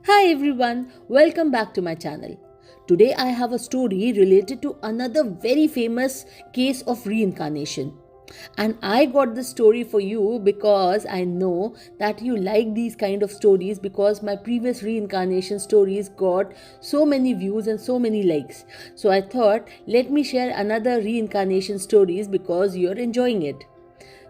Hi everyone, welcome back to my channel. Today I have a story related to another very famous case of reincarnation. And I got this story for you because I know that you like these kind of stories because my previous reincarnation stories got so many views and so many likes. So I thought let me share another reincarnation stories because you're enjoying it.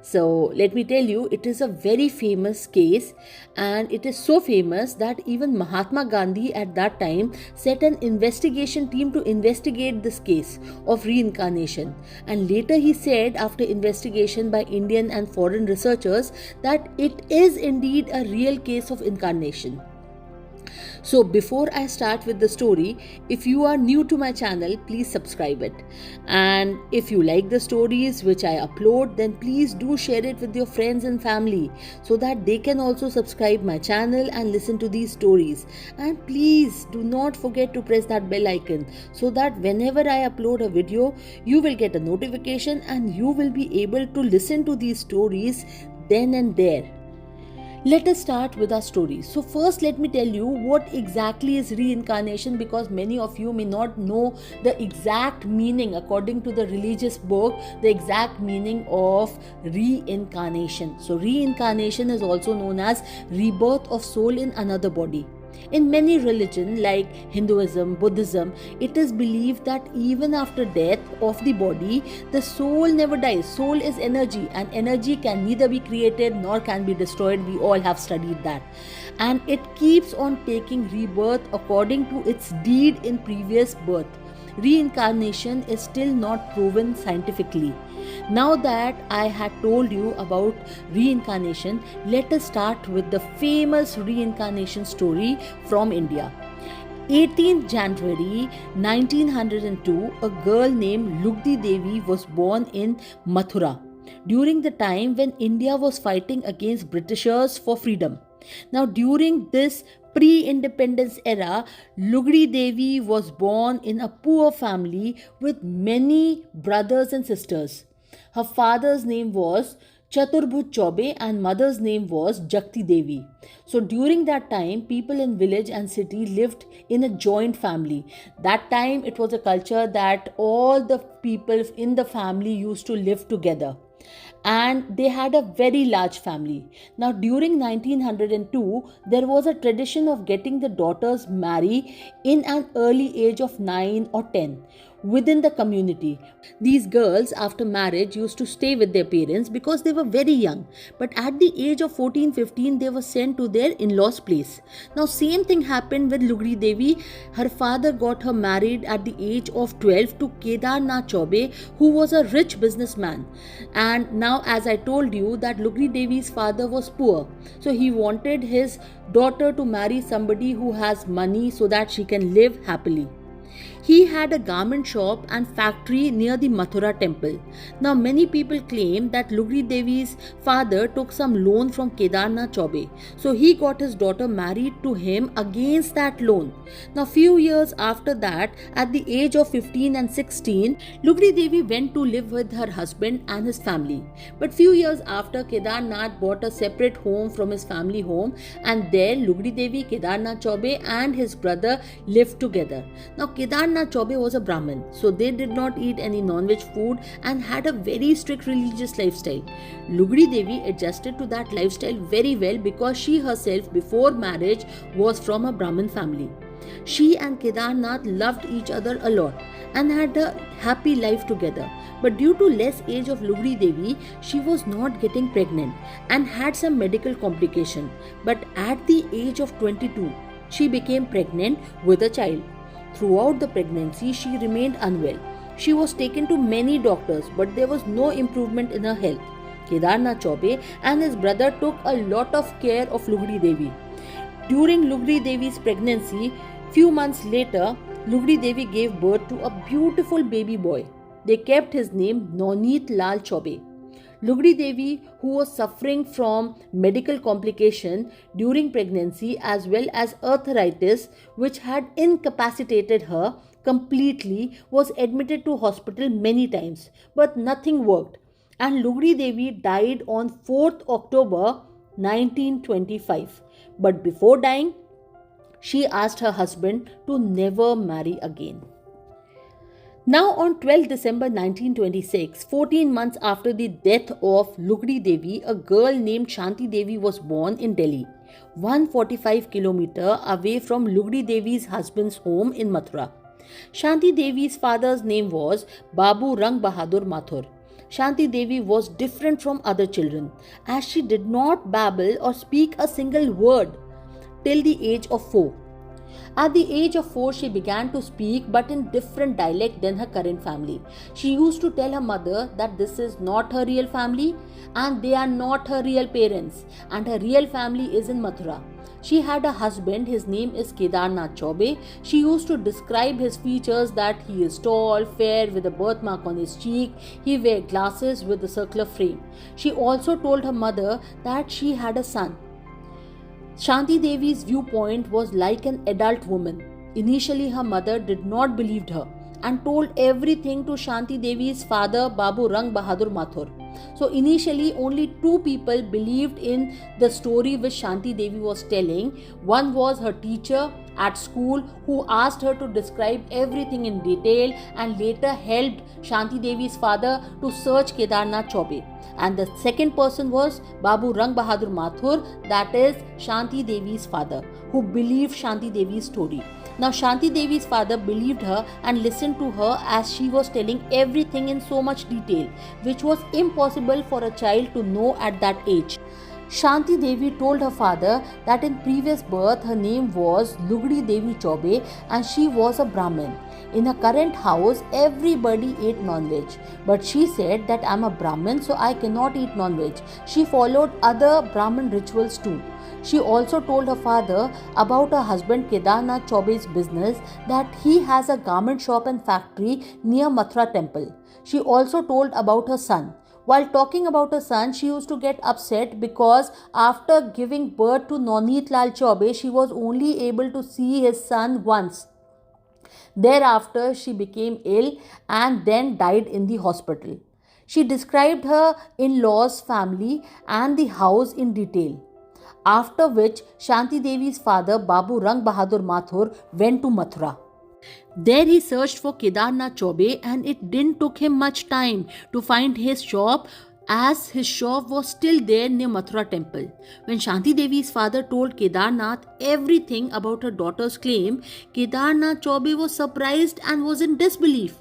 So let me tell you, it is a very famous case, and it is so famous that even Mahatma Gandhi at that time set an investigation team to investigate this case of reincarnation. And later he said, after investigation by Indian and foreign researchers, that it is indeed a real case of incarnation. So before I start with the story, if you are new to my channel, please subscribe it. And if you like the stories which I upload, then please do share it with your friends and family so that they can also subscribe my channel and listen to these stories. And please do not forget to press that bell icon so that whenever I upload a video, you will get a notification and you will be able to listen to these stories then and there. Let us start with our story. So, first, let me tell you what exactly is reincarnation because many of you may not know the exact meaning, according to the religious book, the exact meaning of reincarnation. So, reincarnation is also known as rebirth of soul in another body. In many religions like Hinduism, Buddhism, it is believed that even after death of the body, the soul never dies. Soul is energy, and energy can neither be created nor can be destroyed. We all have studied that. And it keeps on taking rebirth according to its deed in previous birth. Reincarnation is still not proven scientifically. Now that I had told you about reincarnation, let us start with the famous reincarnation story from India. 18th January 1902, a girl named Lugdi Devi was born in Mathura during the time when India was fighting against Britishers for freedom. Now, during this pre-independence era, Lugdi Devi was born in a poor family with many brothers and sisters. Her father's name was Chaturbhuj Chaube and mother's name was Jakti Devi. So during that time, people in village and city lived in a joint family. That time it was a culture that all the people in the family used to live together. And they had a very large family. Now, during 1902, there was a tradition of getting the daughters married in an early age of 9 or 10 within the community. These girls, after marriage, used to stay with their parents because they were very young. But at the age of 14, 15, they were sent to their in-laws' place. Now, same thing happened with Lugdi Devi. Her father got her married at the age of 12 to Kedarnath Chaube, who was a rich businessman. And now, as I told you, that Lugdi Devi's father was poor. So he wanted his daughter to marry somebody who has money so that she can live happily. He had a garment shop and factory near the Mathura temple. Now, many people claim that Lugdi Devi's father took some loan from Kedarnath Chaube. So, he got his daughter married to him against that loan. Now, few years after that, at the age of 15 and 16, Lugdi Devi went to live with her husband and his family. But few years after, Kedarnath bought a separate home from his family home, and there Lugdi Devi, Kedarnath Chaube and his brother lived together. Now, Kedarnath Chaube was a Brahmin, so they did not eat any non-veg food and had a very strict religious lifestyle. Lugdi Devi adjusted to that lifestyle very well because she herself before marriage was from a Brahmin family. She and Kedarnath loved each other a lot and had a happy life together. But due to less age of Lugdi Devi, she was not getting pregnant and had some medical complication. But at the age of 22, she became pregnant with a child. Throughout the pregnancy, she remained unwell. She was taken to many doctors, but there was no improvement in her health. Kedarnath Chaube and his brother took a lot of care of Lugdi Devi. During Lugdi Devi's pregnancy, few months later, Lugdi Devi gave birth to a beautiful baby boy. They kept his name Navneet Lal Chaube. Lugdi Devi, who was suffering from medical complication during pregnancy as well as arthritis which had incapacitated her completely, was admitted to hospital many times, but nothing worked. And Lugdi Devi died on 4th October 1925. But before dying, She asked her husband to never marry again. Now, on 12 December 1926, 14 months after the death of Lugdi Devi, a girl named Shanti Devi was born in Delhi, 145 km away from Lugdi Devi's husband's home in Mathura. Shanti Devi's father's name was Babu Rang Bahadur Mathur. Shanti Devi was different from other children as she did not babble or speak a single word till the age of 4. At the age of 4, she began to speak but in different dialect than her current family. She used to tell her mother that this is not her real family and they are not her real parents and her real family is in Mathura. She had a husband, his name is Kedarnath Chaube. She used to describe his features that he is tall, fair with a birthmark on his cheek, he wears glasses with a circular frame. She also told her mother that she had a son. Shanti Devi's viewpoint was like an adult woman. Initially, her mother did not believe her and told everything to Shanti Devi's father Babu Rang Bahadur Mathur. So initially, only 2 people believed in the story which Shanti Devi was telling. One was her teacher at school who asked her to describe everything in detail and later helped Shanti Devi's father to search Kedarnath Chaube. And the second person was Babu Rang Bahadur Mathur, that is Shanti Devi's father, who believed Shanti Devi's story. Now Shanti Devi's father believed her and listened to her as she was telling everything in so much detail, which was impossible for a child to know at that age. Shanti Devi told her father that in previous birth her name was Lugdi Devi Chaube and she was a Brahmin. In her current house, everybody ate non-veg. But she said that I'm a Brahmin, so I cannot eat non-veg. She followed other Brahmin rituals too. She also told her father about her husband Kedarnath Chaube's business, that he has a garment shop and factory near Mathura temple. She also told about her son. While talking about her son, she used to get upset because after giving birth to Nonit Lal Chaube, she was only able to see his son once. Thereafter, she became ill and then died in the hospital. She described her in-laws' family and the house in detail. After which, Shanti Devi's father Babu Rang Bahadur Mathur went to Mathura. There he searched for Kedarnath Chaube and it didn't took him much time to find his shop, as his shop was still there near Mathura temple. When Shanti Devi's father told Kedarnath everything about her daughter's claim, Kedarnath Chaube was surprised and was in disbelief.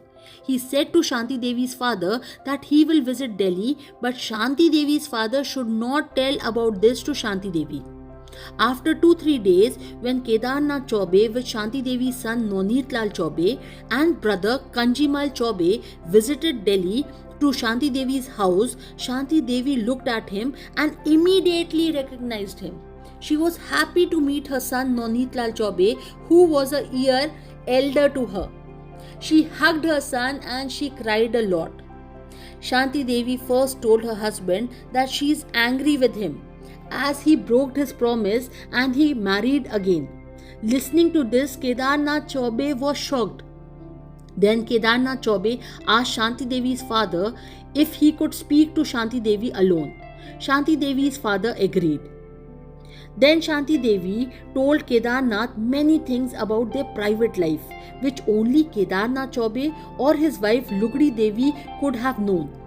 He said to Shanti Devi's father that he will visit Delhi, but Shanti Devi's father should not tell about this to Shanti Devi. After 2-3 days, when Kedarnath Chaube with Shanti Devi's son Nonit Lal Chaube and brother Kanjimal Chaube visited Delhi to Shanti Devi's house, Shanti Devi looked at him and immediately recognized him. She was happy to meet her son Nonit Lal Chaube, who was a year elder to her. She hugged her son and she cried a lot. Shanti Devi first told her husband that she is angry with him as he broke his promise and he married again. Listening to this, Kedarnath Chaube was shocked. Then Kedarnath Chaube asked Shanti Devi's father if he could speak to Shanti Devi alone. Shanti Devi's father agreed. Then Shanti Devi told Kedarnath many things about their private life, which only Kedarnath Chaube or his wife Lugdi Devi could have known.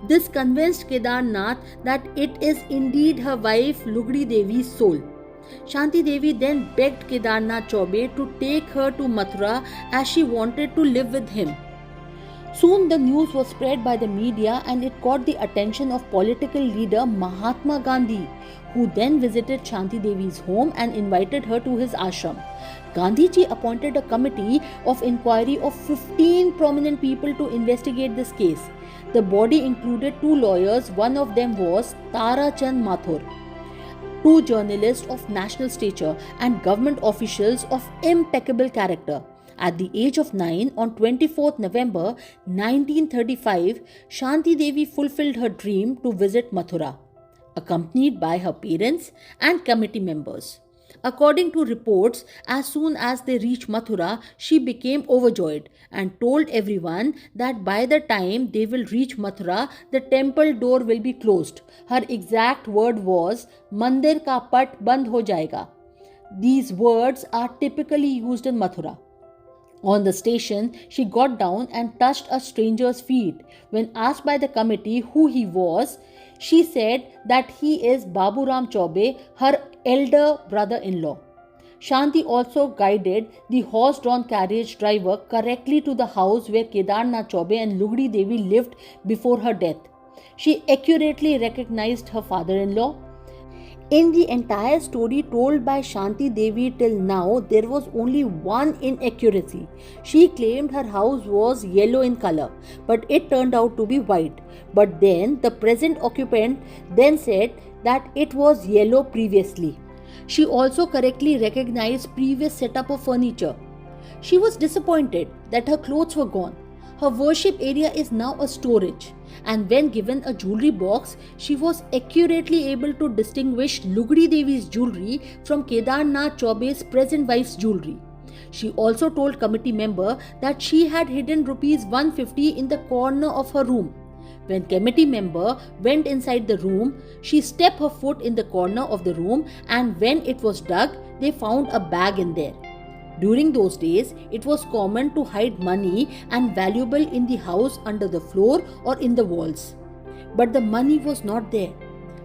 This convinced Kedarnath that it is indeed her wife Lugdi Devi's soul. Shanti Devi then begged Kedarnath Chaube to take her to Mathura as she wanted to live with him. Soon the news was spread by the media and it caught the attention of political leader Mahatma Gandhi, who then visited Shanti Devi's home and invited her to his ashram. Gandhiji appointed a committee of inquiry of 15 prominent people to investigate this case. The body included 2 lawyers, one of them was Tara Chand Mathur, 2 journalists of national stature and government officials of impeccable character. At the age of 9, on 24th November 1935, Shanti Devi fulfilled her dream to visit Mathura, accompanied by her parents and committee members. According to reports, as soon as they reached Mathura, she became overjoyed and told everyone that by the time they will reach Mathura, the temple door will be closed. Her exact word was, "Mandir ka pat band ho jayega." These words are typically used in Mathura. On the station, she got down and touched a stranger's feet. When asked by the committee who he was, she said that he is Baburam Chaube, her elder brother-in-law. Shanti also guided the horse-drawn carriage driver correctly to the house where Kedarnath Chaube and Lugdi Devi lived before her death. She accurately recognized her father-in-law. In the entire story told by Shanti Devi till now, there was only one inaccuracy. She claimed her house was yellow in color, but it turned out to be white. But then the present occupant then said that it was yellow previously. She also correctly recognized previous setup of furniture. She was disappointed that her clothes were gone. Her worship area is now a storage, and when given a jewelry box, she was accurately able to distinguish Lugdi Devi's jewelry from Kedarnath Chaube's present wife's jewelry. She also told committee member that she had hidden rupees 150 in the corner of her room. When committee member went inside the room, she stepped her foot in the corner of the room, and when it was dug, they found a bag in there. During those days, it was common to hide money and valuable in the house under the floor or in the walls. But the money was not there.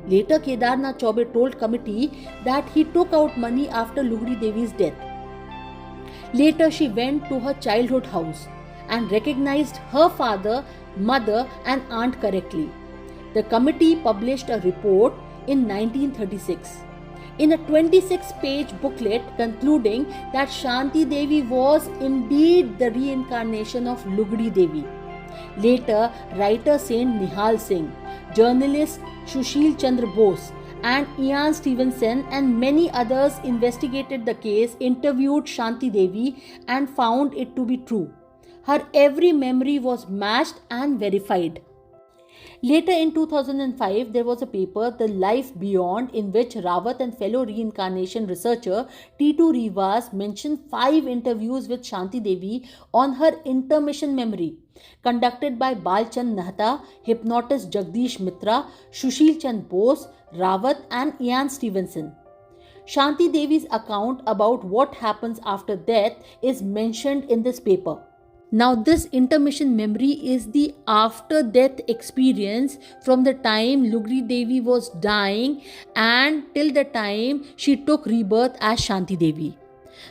Later, Kedarnath Chaube told committee that he took out money after Lugdi Devi's death. Later, she went to her childhood house and recognized her father, mother and aunt correctly. The committee published a report in 1936. In a 26-page booklet concluding that Shanti Devi was indeed the reincarnation of Lugdi Devi. Later, writer Saint Nihal Singh, journalist Sushil Chandra Bose and Ian Stevenson and many others investigated the case, interviewed Shanti Devi and found it to be true. Her every memory was matched and verified. Later in 2005, there was a paper, The Life Beyond, in which Rawat and fellow reincarnation researcher T2 Rivas mentioned 5 interviews with Shanti Devi on her intermission memory, conducted by Balchand Nahta, hypnotist Jagdish Mitra, Sushil Chand Bose, Rawat and Ian Stevenson. Shanti Devi's account about what happens after death is mentioned in this paper. Now, this intermission memory is the after-death experience from the time Lugdi Devi was dying and till the time she took rebirth as Shanti Devi.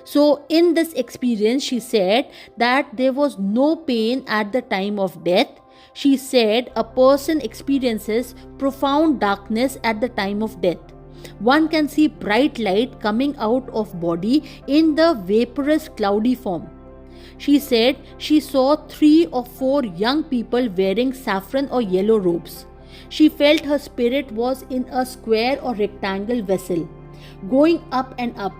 So, in this experience, she said that there was no pain at the time of death. She said a person experiences profound darkness at the time of death. One can see bright light coming out of body in the vaporous cloudy form. She said she saw 3 or 4 young people wearing saffron or yellow robes. She felt her spirit was in a square or rectangle vessel, going up and up.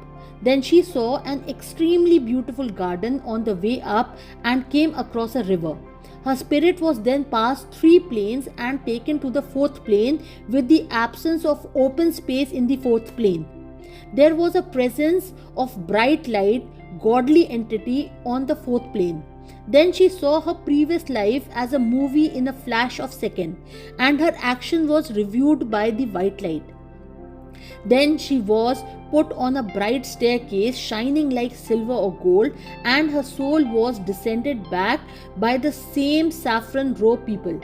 Then she saw an extremely beautiful garden on the way up and came across a river. Her spirit was then passed 3 planes and taken to the 4th plane with the absence of open space in the 4th plane. There was a presence of bright light, godly entity on the 4th plane. Then she saw her previous life as a movie in a flash of second, and her action was reviewed by the white light. Then she was put on a bright staircase shining like silver or gold, and her soul was descended back by the same saffron robe people.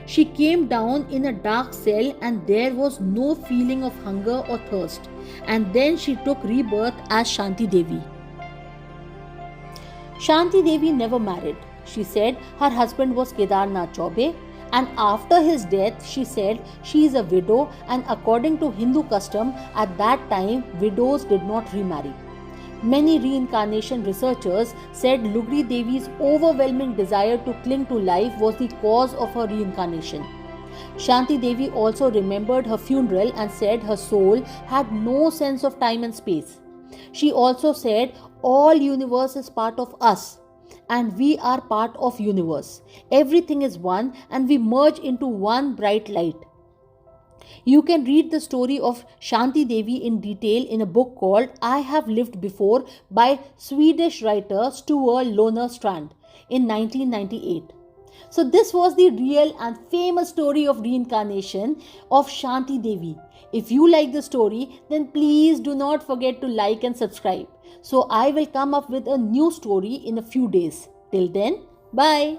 She came down in a dark cell and there was no feeling of hunger or thirst, and then she took rebirth as Shanti Devi. Shanti Devi never married. She said her husband was Kedarnath Chaube, and after his death, she said she is a widow, and according to Hindu custom, at that time, widows did not remarry. Many reincarnation researchers said Lugdi Devi's overwhelming desire to cling to life was the cause of her reincarnation. Shanti Devi also remembered her funeral and said her soul had no sense of time and space. She also said all universe is part of us and we are part of universe. Everything is one and we merge into one bright light. You can read the story of Shanti Devi in detail in a book called I Have Lived Before by Swedish writer Sture Lonerstrand in 1998. So this was the real and famous story of reincarnation of Shanti Devi. If you like the story, then please do not forget to like and subscribe. So I will come up with a new story in a few days. Till then, bye.